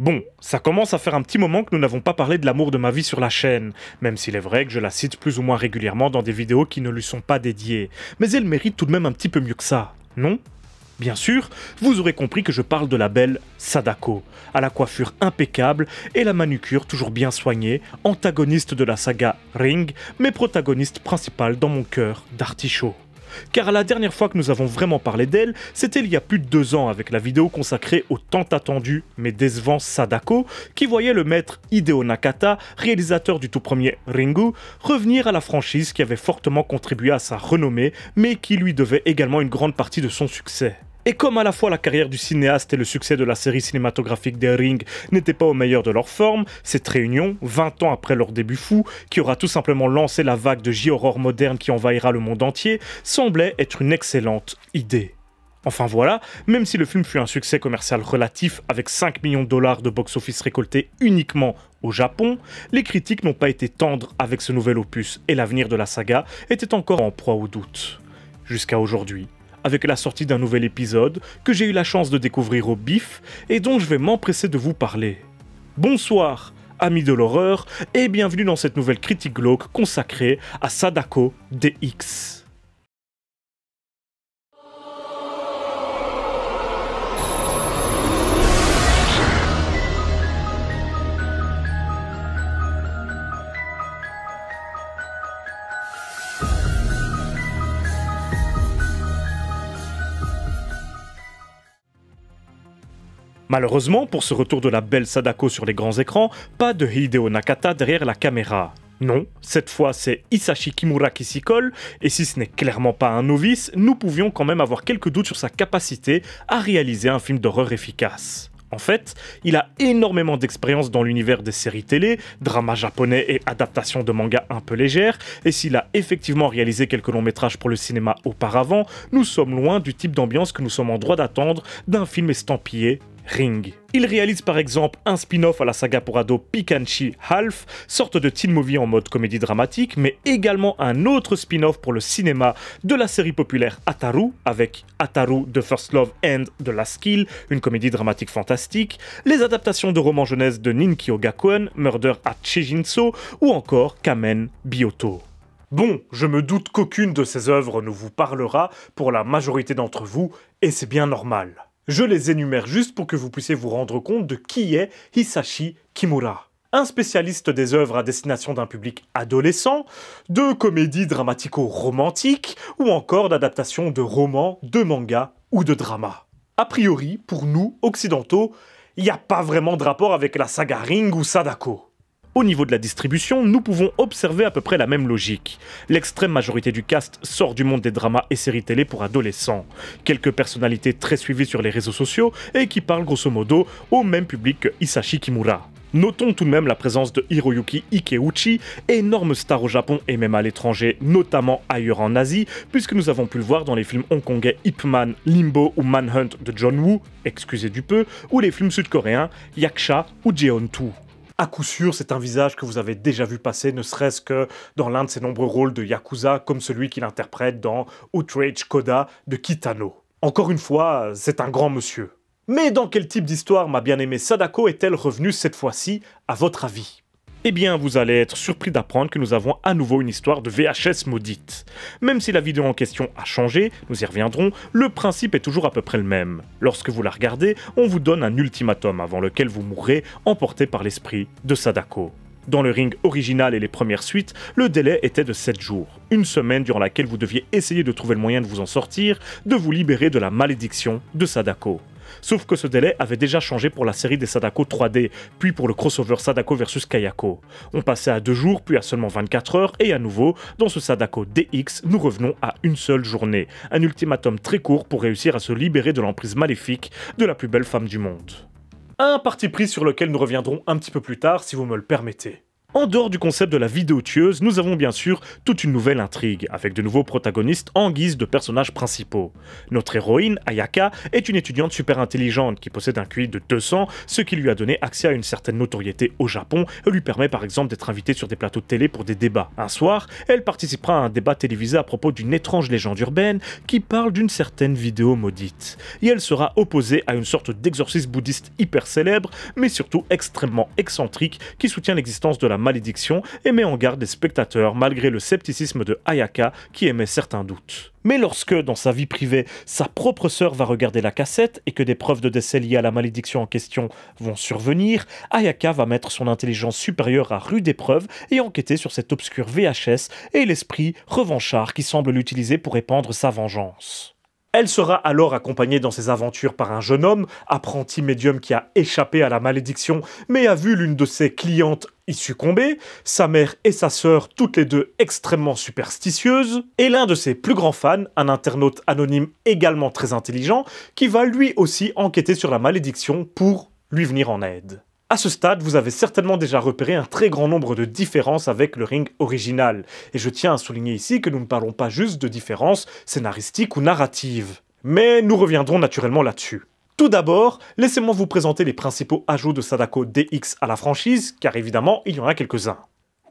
Bon, ça commence à faire un petit moment que nous n'avons pas parlé de l'amour de ma vie sur la chaîne, même s'il est vrai que je la cite plus ou moins régulièrement dans des vidéos qui ne lui sont pas dédiées. Mais elle mérite tout de même un petit peu mieux que ça, non ? Bien sûr, vous aurez compris que je parle de la belle Sadako, à la coiffure impeccable et la manucure toujours bien soignée, antagoniste de la saga Ring, mais protagoniste principale dans mon cœur d'artichaut. Car la dernière fois que nous avons vraiment parlé d'elle, c'était il y a plus de 2 ans avec la vidéo consacrée au tant attendu mais décevant Sadako, qui voyait le maître Hideo Nakata, réalisateur du tout premier Ringu, revenir à la franchise qui avait fortement contribué à sa renommée, mais qui lui devait également une grande partie de son succès. Et comme à la fois la carrière du cinéaste et le succès de la série cinématographique des Ring n'étaient pas au meilleur de leur forme, cette réunion, 20 ans après leur début fou, qui aura tout simplement lancé la vague de J-horror moderne qui envahira le monde entier, semblait être une excellente idée. Enfin voilà, même si le film fut un succès commercial relatif avec 5 millions de dollars de box-office récoltés uniquement au Japon, les critiques n'ont pas été tendres avec ce nouvel opus et l'avenir de la saga était encore en proie au doute. Jusqu'à aujourd'hui, avec la sortie d'un nouvel épisode que j'ai eu la chance de découvrir au bif et dont je vais m'empresser de vous parler. Bonsoir, amis de l'horreur, et bienvenue dans cette nouvelle critique glauque consacrée à Sadako DX. Malheureusement, pour ce retour de la belle Sadako sur les grands écrans, pas de Hideo Nakata derrière la caméra. Non, cette fois c'est Hisashi Kimura qui s'y colle, et si ce n'est clairement pas un novice, nous pouvions quand même avoir quelques doutes sur sa capacité à réaliser un film d'horreur efficace. En fait, il a énormément d'expérience dans l'univers des séries télé, dramas japonais et adaptations de mangas un peu légères, et s'il a effectivement réalisé quelques longs métrages pour le cinéma auparavant, nous sommes loin du type d'ambiance que nous sommes en droit d'attendre d'un film estampillé Ring. Il réalise par exemple un spin-off à la saga pour ados Pikanchi Half, sorte de teen movie en mode comédie dramatique, mais également un autre spin-off pour le cinéma de la série populaire Ataru, avec Ataru The First Love and The Last Kill, une comédie dramatique fantastique, les adaptations de romans jeunesse de Ninkyo Gakuen, Murder at Shijinso, ou encore Kamen Bioto. Bon, je me doute qu'aucune de ces œuvres ne vous parlera pour la majorité d'entre vous, et c'est bien normal. Je les énumère juste pour que vous puissiez vous rendre compte de qui est Hisashi Kimura. Un spécialiste des œuvres à destination d'un public adolescent, de comédies dramatico-romantiques ou encore d'adaptations de romans, de mangas ou de dramas. A priori, pour nous, occidentaux, il n'y a pas vraiment de rapport avec la saga Ring ou Sadako. Au niveau de la distribution, nous pouvons observer à peu près la même logique. L'extrême majorité du cast sort du monde des dramas et séries télé pour adolescents. Quelques personnalités très suivies sur les réseaux sociaux et qui parlent grosso modo au même public que Hisashi Kimura. Notons tout de même la présence de Hiroyuki Ikeuchi, énorme star au Japon et même à l'étranger, notamment ailleurs en Asie, puisque nous avons pu le voir dans les films hongkongais Ip Man, Limbo ou Manhunt de John Woo, excusez du peu, ou les films sud-coréens Yaksha ou Jeon-2. À coup sûr, c'est un visage que vous avez déjà vu passer, ne serait-ce que dans l'un de ses nombreux rôles de Yakuza, comme celui qu'il interprète dans Outrage Coda de Kitano. Encore une fois, c'est un grand monsieur. Mais dans quel type d'histoire ma bien-aimée Sadako est-elle revenue cette fois-ci, à votre avis ? Eh bien, vous allez être surpris d'apprendre que nous avons à nouveau une histoire de VHS maudite. Même si la vidéo en question a changé, nous y reviendrons, le principe est toujours à peu près le même. Lorsque vous la regardez, on vous donne un ultimatum avant lequel vous mourrez, emporté par l'esprit de Sadako. Dans le Ring original et les premières suites, le délai était de 7 jours. Une semaine durant laquelle vous deviez essayer de trouver le moyen de vous en sortir, de vous libérer de la malédiction de Sadako. Sauf que ce délai avait déjà changé pour la série des Sadako 3D, puis pour le crossover Sadako vs Kayako. On passait à 2 jours, puis à seulement 24 heures, et à nouveau, dans ce Sadako DX, nous revenons à une seule journée. Un ultimatum très court pour réussir à se libérer de l'emprise maléfique de la plus belle femme du monde. Un parti pris sur lequel nous reviendrons un petit peu plus tard, si vous me le permettez. En dehors du concept de la vidéo tueuse, nous avons bien sûr toute une nouvelle intrigue, avec de nouveaux protagonistes en guise de personnages principaux. Notre héroïne, Ayaka, est une étudiante super intelligente qui possède un QI de 200, ce qui lui a donné accès à une certaine notoriété au Japon et lui permet par exemple d'être invitée sur des plateaux de télé pour des débats. Un soir, elle participera à un débat télévisé à propos d'une étrange légende urbaine qui parle d'une certaine vidéo maudite. Et elle sera opposée à une sorte d'exorciste bouddhiste hyper célèbre, mais surtout extrêmement excentrique, qui soutient l'existence de la malédiction et met en garde les spectateurs malgré le scepticisme de Ayaka qui émet certains doutes. Mais lorsque, dans sa vie privée, sa propre sœur va regarder la cassette et que des preuves de décès liées à la malédiction en question vont survenir, Ayaka va mettre son intelligence supérieure à rude épreuve et enquêter sur cet obscur VHS et l'esprit revanchard qui semble l'utiliser pour répandre sa vengeance. Elle sera alors accompagnée dans ses aventures par un jeune homme, apprenti médium qui a échappé à la malédiction, mais a vu l'une de ses clientes y succomber, sa mère et sa sœur, toutes les deux extrêmement superstitieuses, et l'un de ses plus grands fans, un internaute anonyme également très intelligent, qui va lui aussi enquêter sur la malédiction pour lui venir en aide. À ce stade, vous avez certainement déjà repéré un très grand nombre de différences avec le Ring original, et je tiens à souligner ici que nous ne parlons pas juste de différences scénaristiques ou narratives. Mais nous reviendrons naturellement là-dessus. Tout d'abord, laissez-moi vous présenter les principaux ajouts de Sadako DX à la franchise, car évidemment, il y en a quelques-uns.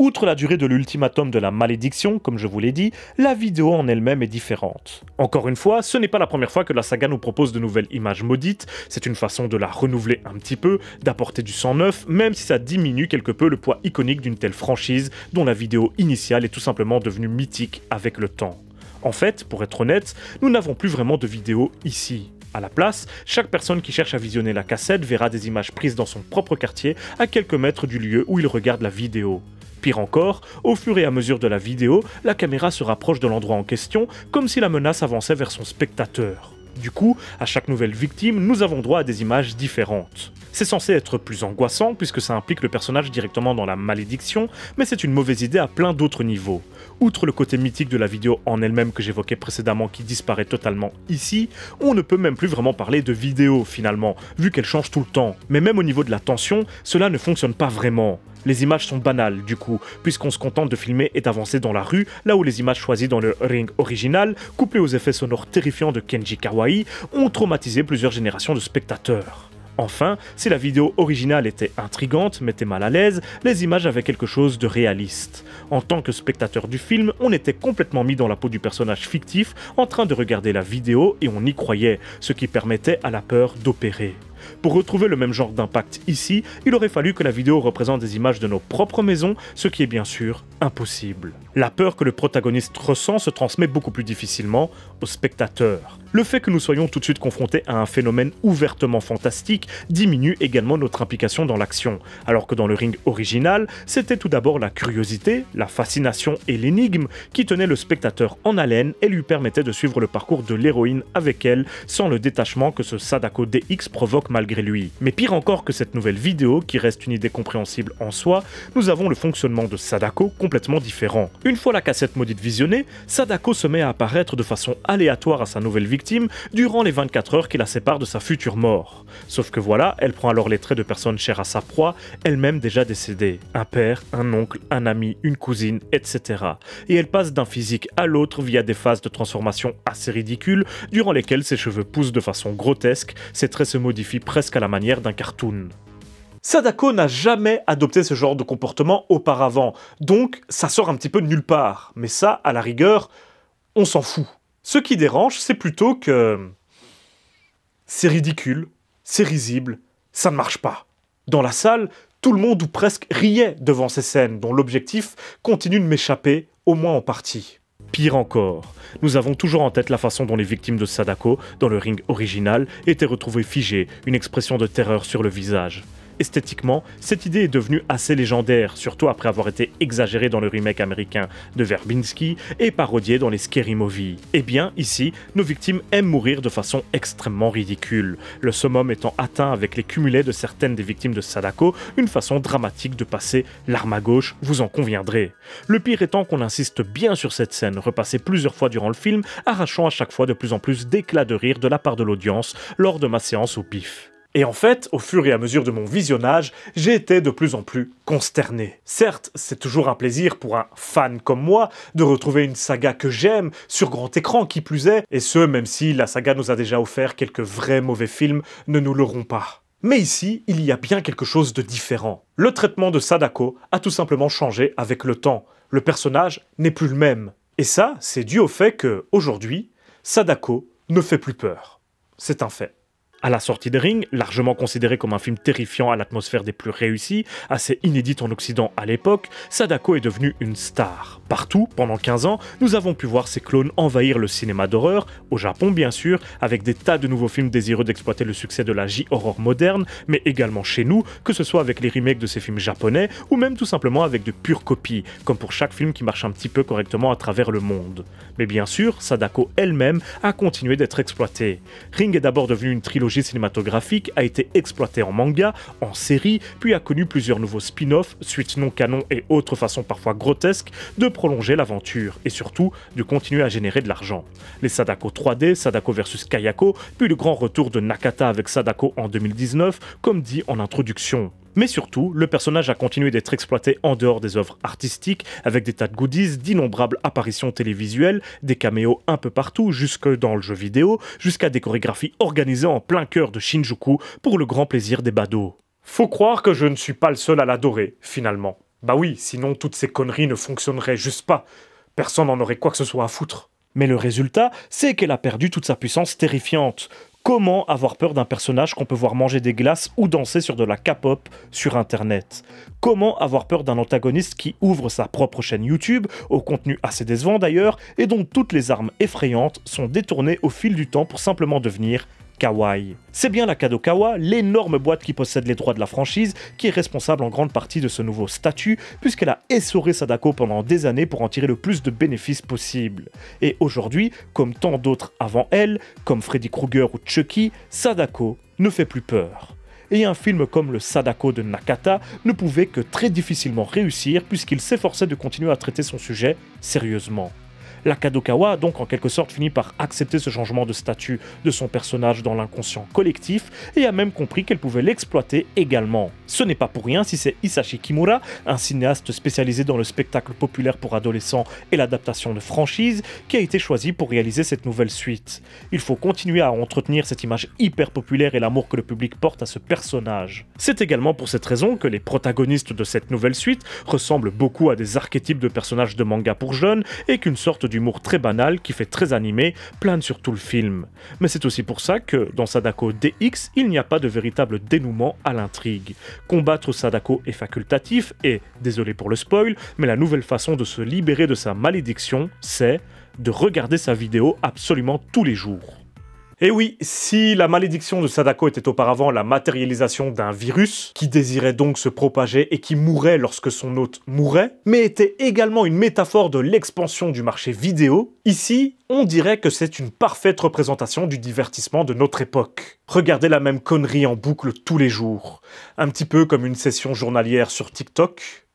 Outre la durée de l'ultimatum de la malédiction, comme je vous l'ai dit, la vidéo en elle-même est différente. Encore une fois, ce n'est pas la première fois que la saga nous propose de nouvelles images maudites, c'est une façon de la renouveler un petit peu, d'apporter du sang neuf, même si ça diminue quelque peu le poids iconique d'une telle franchise, dont la vidéo initiale est tout simplement devenue mythique avec le temps. En fait, pour être honnête, nous n'avons plus vraiment de vidéo ici. À la place, chaque personne qui cherche à visionner la cassette verra des images prises dans son propre quartier, à quelques mètres du lieu où il regarde la vidéo. Pire encore, au fur et à mesure de la vidéo, la caméra se rapproche de l'endroit en question, comme si la menace avançait vers son spectateur. Du coup, à chaque nouvelle victime, nous avons droit à des images différentes. C'est censé être plus angoissant puisque ça implique le personnage directement dans la malédiction, mais c'est une mauvaise idée à plein d'autres niveaux. Outre le côté mythique de la vidéo en elle-même que j'évoquais précédemment qui disparaît totalement ici, on ne peut même plus vraiment parler de vidéo finalement, vu qu'elle change tout le temps. Mais même au niveau de la tension, cela ne fonctionne pas vraiment. Les images sont banales du coup, puisqu'on se contente de filmer et d'avancer dans la rue, là où les images choisies dans le Ring original, couplées aux effets sonores terrifiants de Kenji Kawai, ont traumatisé plusieurs générations de spectateurs. Enfin, si la vidéo originale était intrigante, mettait mal à l'aise, les images avaient quelque chose de réaliste. En tant que spectateur du film, on était complètement mis dans la peau du personnage fictif, en train de regarder la vidéo et on y croyait, ce qui permettait à la peur d'opérer. Pour retrouver le même genre d'impact ici, il aurait fallu que la vidéo représente des images de nos propres maisons, ce qui est bien sûr impossible. La peur que le protagoniste ressent se transmet beaucoup plus difficilement au spectateur. Le fait que nous soyons tout de suite confrontés à un phénomène ouvertement fantastique diminue également notre implication dans l'action, alors que dans le Ring original, c'était tout d'abord la curiosité, la fascination et l'énigme qui tenaient le spectateur en haleine et lui permettaient de suivre le parcours de l'héroïne avec elle, sans le détachement que ce Sadako DX provoque malgré lui. Mais pire encore que cette nouvelle vidéo, qui reste une idée compréhensible en soi, nous avons le fonctionnement de Sadako complètement différent. Une fois la cassette maudite visionnée, Sadako se met à apparaître de façon aléatoire à sa nouvelle victime durant les 24 heures qui la séparent de sa future mort. Sauf que voilà, elle prend alors les traits de personnes chères à sa proie, elle-même déjà décédée. Un père, un oncle, un ami, une cousine, etc. Et elle passe d'un physique à l'autre via des phases de transformation assez ridicules, durant lesquelles ses cheveux poussent de façon grotesque, ses traits se modifient presque à la manière d'un cartoon. Sadako n'a jamais adopté ce genre de comportement auparavant, donc ça sort un petit peu de nulle part. Mais ça, à la rigueur, on s'en fout. Ce qui dérange, c'est plutôt que... c'est ridicule, c'est risible, ça ne marche pas. Dans la salle, tout le monde ou presque riait devant ces scènes, dont l'objectif continue de m'échapper, au moins en partie. Pire encore, nous avons toujours en tête la façon dont les victimes de Sadako, dans le Ring original, étaient retrouvées figées, une expression de terreur sur le visage. Esthétiquement, cette idée est devenue assez légendaire, surtout après avoir été exagérée dans le remake américain de Verbinski et parodiée dans les Scary Movie. Eh bien, ici, nos victimes aiment mourir de façon extrêmement ridicule, le summum étant atteint avec les cumulets de certaines des victimes de Sadako, une façon dramatique de passer l'arme à gauche, vous en conviendrez. Le pire étant qu'on insiste bien sur cette scène, repassée plusieurs fois durant le film, arrachant à chaque fois de plus en plus d'éclats de rire de la part de l'audience lors de ma séance au pif. Et en fait, au fur et à mesure de mon visionnage, j'ai été de plus en plus consterné. Certes, c'est toujours un plaisir pour un fan comme moi de retrouver une saga que j'aime, sur grand écran qui plus est, et ce, même si la saga nous a déjà offert quelques vrais mauvais films, ne nous l'auront pas. Mais ici, il y a bien quelque chose de différent. Le traitement de Sadako a tout simplement changé avec le temps. Le personnage n'est plus le même. Et ça, c'est dû au fait que, aujourd'hui, Sadako ne fait plus peur. C'est un fait. À la sortie de Ring, largement considéré comme un film terrifiant à l'atmosphère des plus réussis, assez inédite en Occident à l'époque, Sadako est devenu une star. Partout, pendant 15 ans, nous avons pu voir ses clones envahir le cinéma d'horreur, au Japon bien sûr, avec des tas de nouveaux films désireux d'exploiter le succès de la J-horror moderne, mais également chez nous, que ce soit avec les remakes de ces films japonais, ou même tout simplement avec de pures copies, comme pour chaque film qui marche un petit peu correctement à travers le monde. Mais bien sûr, Sadako elle-même a continué d'être exploitée. Ring est d'abord devenu une trilogie cinématographique, a été exploité en manga, en série, puis a connu plusieurs nouveaux spin-offs, suites non canon et autres façons parfois grotesques de prolonger l'aventure, et surtout de continuer à générer de l'argent. Les Sadako 3D, Sadako vs Kayako, puis le grand retour de Nakata avec Sadako en 2019, comme dit en introduction. Mais surtout, le personnage a continué d'être exploité en dehors des œuvres artistiques, avec des tas de goodies, d'innombrables apparitions télévisuelles, des caméos un peu partout, jusque dans le jeu vidéo, jusqu'à des chorégraphies organisées en plein cœur de Shinjuku pour le grand plaisir des badauds. Faut croire que je ne suis pas le seul à l'adorer, finalement. Bah oui, sinon toutes ces conneries ne fonctionneraient juste pas. Personne n'en aurait quoi que ce soit à foutre. Mais le résultat, c'est qu'elle a perdu toute sa puissance terrifiante. Comment avoir peur d'un personnage qu'on peut voir manger des glaces ou danser sur de la K-pop sur internet? Comment avoir peur d'un antagoniste qui ouvre sa propre chaîne YouTube, au contenu assez décevant d'ailleurs, et dont toutes les armes effrayantes sont détournées au fil du temps pour simplement devenir kawaii? C'est bien la Kadokawa, l'énorme boîte qui possède les droits de la franchise, qui est responsable en grande partie de ce nouveau statut, puisqu'elle a essoré Sadako pendant des années pour en tirer le plus de bénéfices possible. Et aujourd'hui, comme tant d'autres avant elle, comme Freddy Krueger ou Chucky, Sadako ne fait plus peur. Et un film comme le Sadako de Nakata ne pouvait que très difficilement réussir puisqu'il s'efforçait de continuer à traiter son sujet sérieusement. La Kadokawa a donc en quelque sorte fini par accepter ce changement de statut de son personnage dans l'inconscient collectif et a même compris qu'elle pouvait l'exploiter également. Ce n'est pas pour rien si c'est Hisashi Kimura, un cinéaste spécialisé dans le spectacle populaire pour adolescents et l'adaptation de franchises, qui a été choisi pour réaliser cette nouvelle suite. Il faut continuer à entretenir cette image hyper populaire et l'amour que le public porte à ce personnage. C'est également pour cette raison que les protagonistes de cette nouvelle suite ressemblent beaucoup à des archétypes de personnages de manga pour jeunes et qu'une sorte d'humour très banal qui fait très animé plane sur tout le film. Mais c'est aussi pour ça que, dans Sadako DX, il n'y a pas de véritable dénouement à l'intrigue. Combattre Sadako est facultatif et, désolé pour le spoil, mais la nouvelle façon de se libérer de sa malédiction, c'est de regarder sa vidéo absolument tous les jours. Et oui, si la malédiction de Sadako était auparavant la matérialisation d'un virus, qui désirait donc se propager et qui mourait lorsque son hôte mourait, mais était également une métaphore de l'expansion du marché vidéo, ici, on dirait que c'est une parfaite représentation du divertissement de notre époque. Regardez la même connerie en boucle tous les jours, un petit peu comme une session journalière sur TikTok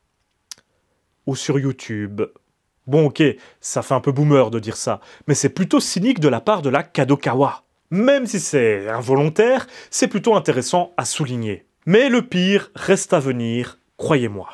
ou sur YouTube. Bon ok, ça fait un peu boomer de dire ça, mais c'est plutôt cynique de la part de la Kadokawa. Même si c'est involontaire, c'est plutôt intéressant à souligner. Mais le pire reste à venir, croyez-moi.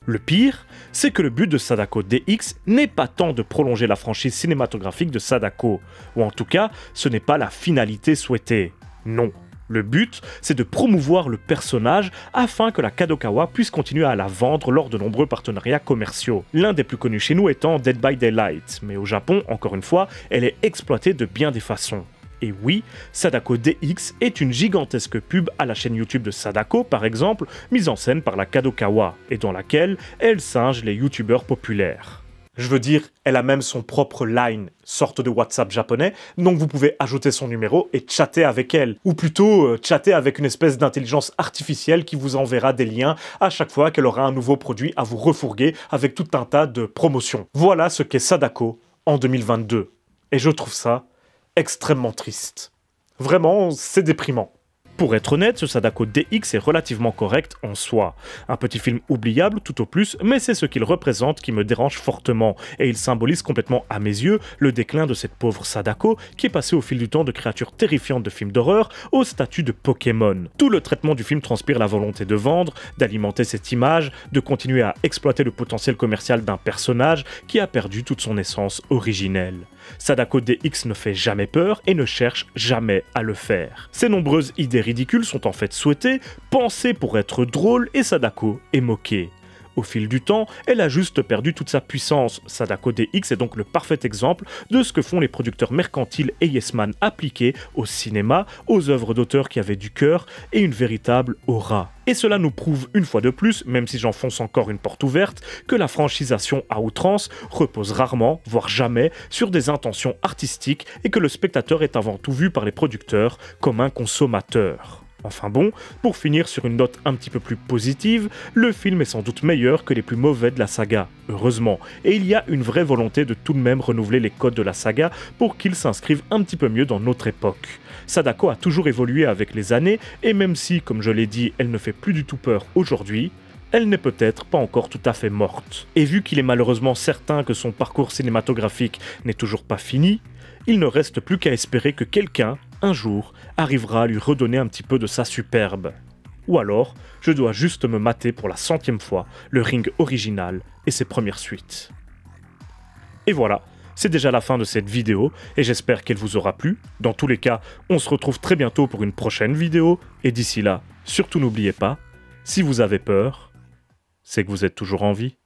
Le pire, c'est que le but de Sadako DX n'est pas tant de prolonger la franchise cinématographique de Sadako, ou en tout cas, ce n'est pas la finalité souhaitée. Non. Le but, c'est de promouvoir le personnage afin que la Kadokawa puisse continuer à la vendre lors de nombreux partenariats commerciaux. L'un des plus connus chez nous étant Dead by Daylight, mais au Japon, encore une fois, elle est exploitée de bien des façons. Et oui, Sadako DX est une gigantesque pub à la chaîne YouTube de Sadako, par exemple, mise en scène par la Kadokawa, et dans laquelle elle singe les youtubeurs populaires. Je veux dire, elle a même son propre line, sorte de WhatsApp japonais, donc vous pouvez ajouter son numéro et chatter avec elle. Ou plutôt, chatter avec une espèce d'intelligence artificielle qui vous enverra des liens à chaque fois qu'elle aura un nouveau produit à vous refourguer avec tout un tas de promotions. Voilà ce qu'est Sadako en 2022. Et je trouve ça extrêmement triste. Vraiment, c'est déprimant. Pour être honnête, ce Sadako DX est relativement correct en soi. Un petit film oubliable tout au plus, mais c'est ce qu'il représente qui me dérange fortement, et il symbolise complètement à mes yeux le déclin de cette pauvre Sadako qui est passée au fil du temps de créature terrifiante de films d'horreur au statut de Pokémon. Tout le traitement du film transpire la volonté de vendre, d'alimenter cette image, de continuer à exploiter le potentiel commercial d'un personnage qui a perdu toute son essence originelle. Sadako DX ne fait jamais peur et ne cherche jamais à le faire. Ses nombreuses idées ridicules sont en fait souhaitées, pensées pour être drôles et Sadako est moquée. Au fil du temps, elle a juste perdu toute sa puissance. Sadako DX est donc le parfait exemple de ce que font les producteurs mercantiles et yes man appliqués au cinéma, aux œuvres d'auteurs qui avaient du cœur et une véritable aura. Et cela nous prouve une fois de plus, même si j'enfonce encore une porte ouverte, que la franchisation à outrance repose rarement, voire jamais, sur des intentions artistiques et que le spectateur est avant tout vu par les producteurs comme un consommateur. Enfin bon, pour finir sur une note un petit peu plus positive, le film est sans doute meilleur que les plus mauvais de la saga, heureusement, et il y a une vraie volonté de tout de même renouveler les codes de la saga pour qu'ils s'inscrivent un petit peu mieux dans notre époque. Sadako a toujours évolué avec les années, et même si, comme je l'ai dit, elle ne fait plus du tout peur aujourd'hui, elle n'est peut-être pas encore tout à fait morte. Et vu qu'il est malheureusement certain que son parcours cinématographique n'est toujours pas fini, il ne reste plus qu'à espérer que quelqu'un, un jour, arrivera à lui redonner un petit peu de sa superbe. Ou alors, je dois juste me mater pour la 100e fois le Ring original et ses premières suites. Et voilà, c'est déjà la fin de cette vidéo et j'espère qu'elle vous aura plu. Dans tous les cas, on se retrouve très bientôt pour une prochaine vidéo et d'ici là, surtout n'oubliez pas, si vous avez peur, c'est que vous êtes toujours en vie.